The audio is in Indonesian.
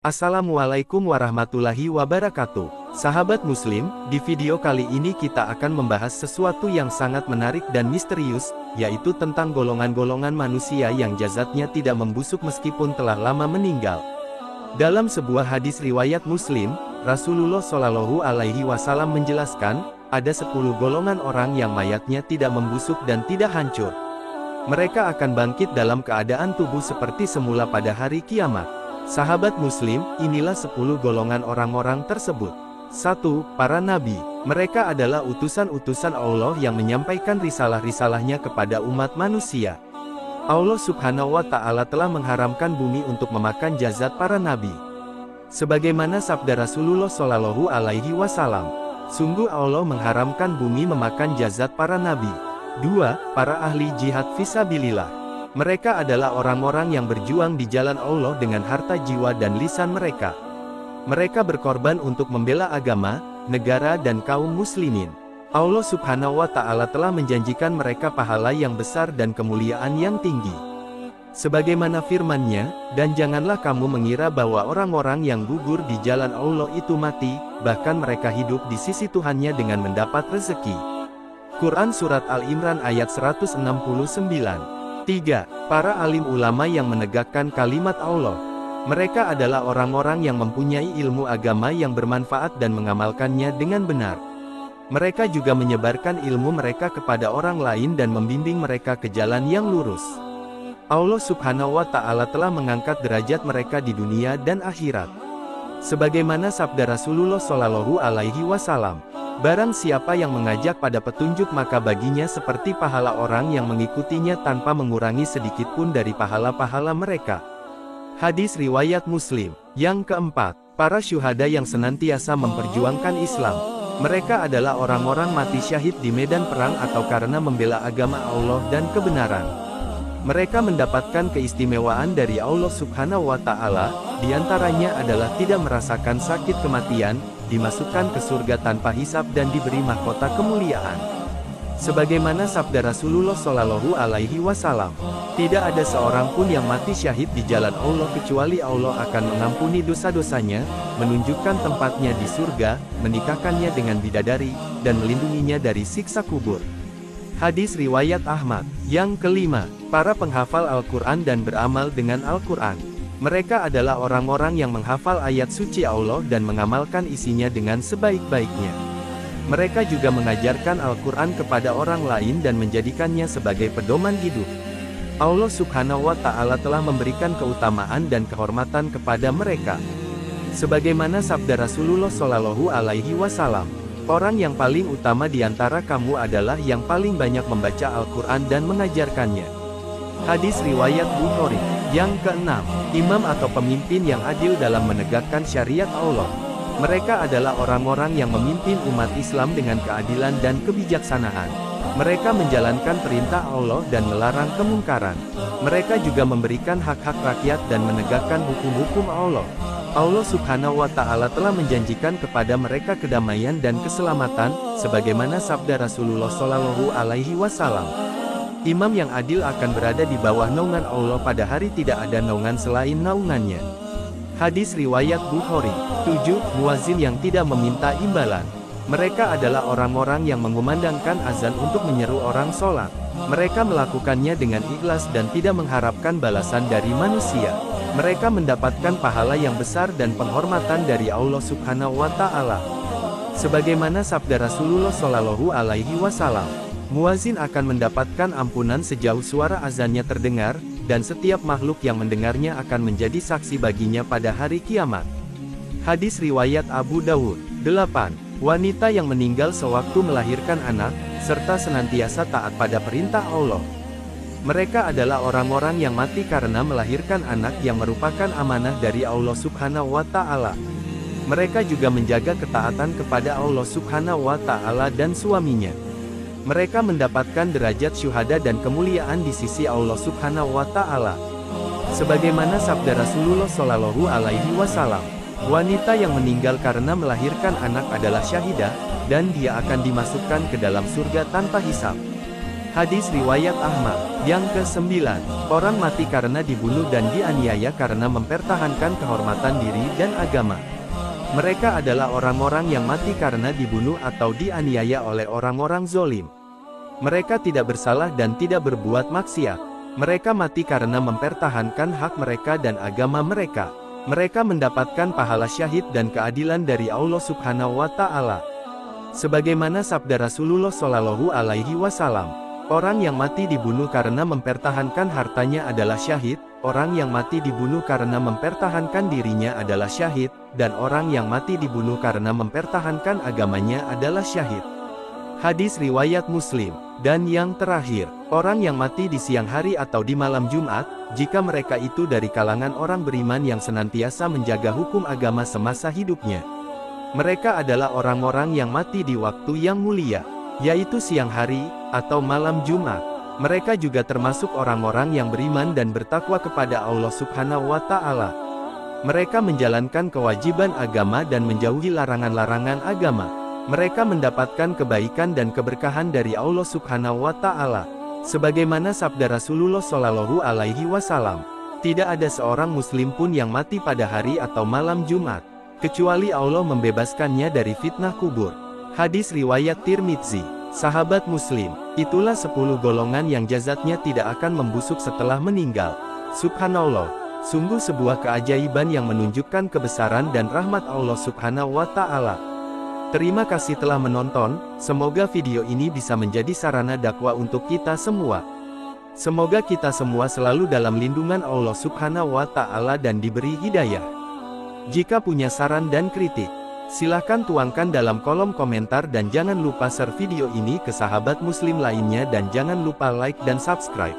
Assalamualaikum warahmatullahi wabarakatuh. Sahabat Muslim, di video kali ini kita akan membahas sesuatu yang sangat menarik dan misterius, yaitu tentang golongan-golongan manusia yang jasadnya tidak membusuk meskipun telah lama meninggal. Dalam sebuah hadis riwayat Muslim, Rasulullah Shallallahu Alaihi Wasallam menjelaskan, ada 10 golongan orang yang mayatnya tidak membusuk dan tidak hancur. Mereka akan bangkit dalam keadaan tubuh seperti semula pada hari kiamat. Sahabat Muslim, inilah 10 golongan orang-orang tersebut. 1. Para Nabi. Mereka adalah utusan-utusan Allah yang menyampaikan risalah-risalahnya kepada umat manusia. Allah Subhanahu wa Ta'ala telah mengharamkan bumi untuk memakan jasad para Nabi. Sebagaimana sabda Rasulullah Shallallahu Alaihi Wasallam, sungguh Allah mengharamkan bumi memakan jasad para Nabi. 2. Para ahli jihad fisabilillah. Mereka adalah orang-orang yang berjuang di jalan Allah dengan harta jiwa dan lisan mereka. Mereka berkorban untuk membela agama, negara dan kaum muslimin. Allah Subhanahu wa Ta'ala telah menjanjikan mereka pahala yang besar dan kemuliaan yang tinggi. Sebagaimana firman-Nya, dan janganlah kamu mengira bahwa orang-orang yang gugur di jalan Allah itu mati, bahkan mereka hidup di sisi Tuhannya dengan mendapat rezeki. Quran Surat Al-Imran ayat 169. 3. Para alim ulama yang menegakkan kalimat Allah. Mereka adalah orang-orang yang mempunyai ilmu agama yang bermanfaat dan mengamalkannya dengan benar. Mereka juga menyebarkan ilmu mereka kepada orang lain dan membimbing mereka ke jalan yang lurus. Allah Subhanahu wa Ta'ala telah mengangkat derajat mereka di dunia dan akhirat. Sebagaimana sabda Rasulullah Shallallahu Alaihi Wasallam, barang siapa yang mengajak pada petunjuk maka baginya seperti pahala orang yang mengikutinya tanpa mengurangi sedikitpun dari pahala-pahala mereka. Hadis riwayat Muslim. Yang keempat, para syuhada yang senantiasa memperjuangkan Islam. Mereka adalah orang-orang mati syahid di medan perang atau karena membela agama Allah dan kebenaran. Mereka mendapatkan keistimewaan dari Allah Subhanahu wa Ta'ala, diantaranya adalah tidak merasakan sakit kematian, dimasukkan ke surga tanpa hisab dan diberi mahkota kemuliaan. Sebagaimana sabda Rasulullah Shallallahu Alaihi Wasallam, tidak ada seorang pun yang mati syahid di jalan Allah kecuali Allah akan mengampuni dosa-dosanya, menunjukkan tempatnya di surga, menikahkannya dengan bidadari, dan melindunginya dari siksa kubur. Hadis riwayat Ahmad. Yang kelima, para penghafal Al-Quran dan beramal dengan Al-Quran. Mereka adalah orang-orang yang menghafal ayat suci Allah dan mengamalkan isinya dengan sebaik-baiknya. Mereka juga mengajarkan Al-Quran kepada orang lain dan menjadikannya sebagai pedoman hidup. Allah Subhanahu wa Ta'ala telah memberikan keutamaan dan kehormatan kepada mereka. Sebagaimana sabda Rasulullah Shallallahu Alaihi Wasallam, orang yang paling utama di antara kamu adalah yang paling banyak membaca Al-Quran dan mengajarkannya. Hadis riwayat Bukhari. Yang keenam, imam atau pemimpin yang adil dalam menegakkan syariat Allah. Mereka adalah orang-orang yang memimpin umat Islam dengan keadilan dan kebijaksanaan. Mereka menjalankan perintah Allah dan melarang kemungkaran. Mereka juga memberikan hak-hak rakyat dan menegakkan hukum-hukum Allah. Allah Subhanahu wa Ta'ala telah menjanjikan kepada mereka kedamaian dan keselamatan, sebagaimana sabda Rasulullah Shallallahu Alaihi Wasallam. Imam yang adil akan berada di bawah naungan Allah pada hari tidak ada naungan selain naungannya. Hadis riwayat Bukhari. 7. Muazin yang tidak meminta imbalan. Mereka adalah orang-orang yang mengumandangkan azan untuk menyeru orang sholat. Mereka melakukannya dengan ikhlas dan tidak mengharapkan balasan dari manusia. Mereka mendapatkan pahala yang besar dan penghormatan dari Allah Subhanahu wa Ta'ala. Sebagaimana sabda Rasulullah Shallallahu Alaihi Wasallam, muazin akan mendapatkan ampunan sejauh suara azannya terdengar, dan setiap makhluk yang mendengarnya akan menjadi saksi baginya pada hari kiamat. Hadis riwayat Abu Dawud. 8. Wanita yang meninggal sewaktu melahirkan anak, serta senantiasa taat pada perintah Allah. Mereka adalah orang-orang yang mati karena melahirkan anak yang merupakan amanah dari Allah Subhanahu wa Ta'ala. Mereka juga menjaga ketaatan kepada Allah Subhanahu wa Ta'ala dan suaminya. Mereka mendapatkan derajat syuhada dan kemuliaan di sisi Allah Subhanahu wa Ta'ala. Sebagaimana sabda Rasulullah Shallallahu Alaihi Wasallam, wanita yang meninggal karena melahirkan anak adalah syahidah, dan dia akan dimasukkan ke dalam surga tanpa hisab. Hadis riwayat Ahmad. Yang ke-9, orang mati karena dibunuh dan dianiaya karena mempertahankan kehormatan diri dan agama. Mereka adalah orang-orang yang mati karena dibunuh atau dianiaya oleh orang-orang zolim. Mereka tidak bersalah dan tidak berbuat maksiat. Mereka mati karena mempertahankan hak mereka dan agama mereka. Mereka mendapatkan pahala syahid dan keadilan dari Allah Subhanahu wa Ta'ala. Sebagaimana sabda Rasulullah Shallallahu Alaihi Wasallam, orang yang mati dibunuh karena mempertahankan hartanya adalah syahid, orang yang mati dibunuh karena mempertahankan dirinya adalah syahid, dan orang yang mati dibunuh karena mempertahankan agamanya adalah syahid. Hadis riwayat Muslim. Dan yang terakhir, orang yang mati di siang hari atau di malam Jumat, jika mereka itu dari kalangan orang beriman yang senantiasa menjaga hukum agama semasa hidupnya. Mereka adalah orang-orang yang mati di waktu yang mulia, yaitu siang hari, atau malam Jumat. Mereka juga termasuk orang-orang yang beriman dan bertakwa kepada Allah Subhanahu wa Ta'ala. Mereka menjalankan kewajiban agama dan menjauhi larangan-larangan agama. Mereka mendapatkan kebaikan dan keberkahan dari Allah Subhanahu wa Ta'ala. Sebagaimana sabda Rasulullah Shallallahu Alaihi Wasallam, tidak ada seorang muslim pun yang mati pada hari atau malam Jumat, kecuali Allah membebaskannya dari fitnah kubur. Hadis riwayat Tirmidzi. Sahabat Muslim, itulah 10 golongan yang jazatnya tidak akan membusuk setelah meninggal. Subhanallah, sungguh sebuah keajaiban yang menunjukkan kebesaran dan rahmat Allah Subhanahu wa Ta'ala. Terima kasih telah menonton, semoga video ini bisa menjadi sarana dakwah untuk kita semua. Semoga kita semua selalu dalam lindungan Allah Subhanahu wa Ta'ala dan diberi hidayah. Jika punya saran dan kritik, silahkan tuangkan dalam kolom komentar dan jangan lupa share video ini ke sahabat muslim lainnya dan jangan lupa like dan subscribe.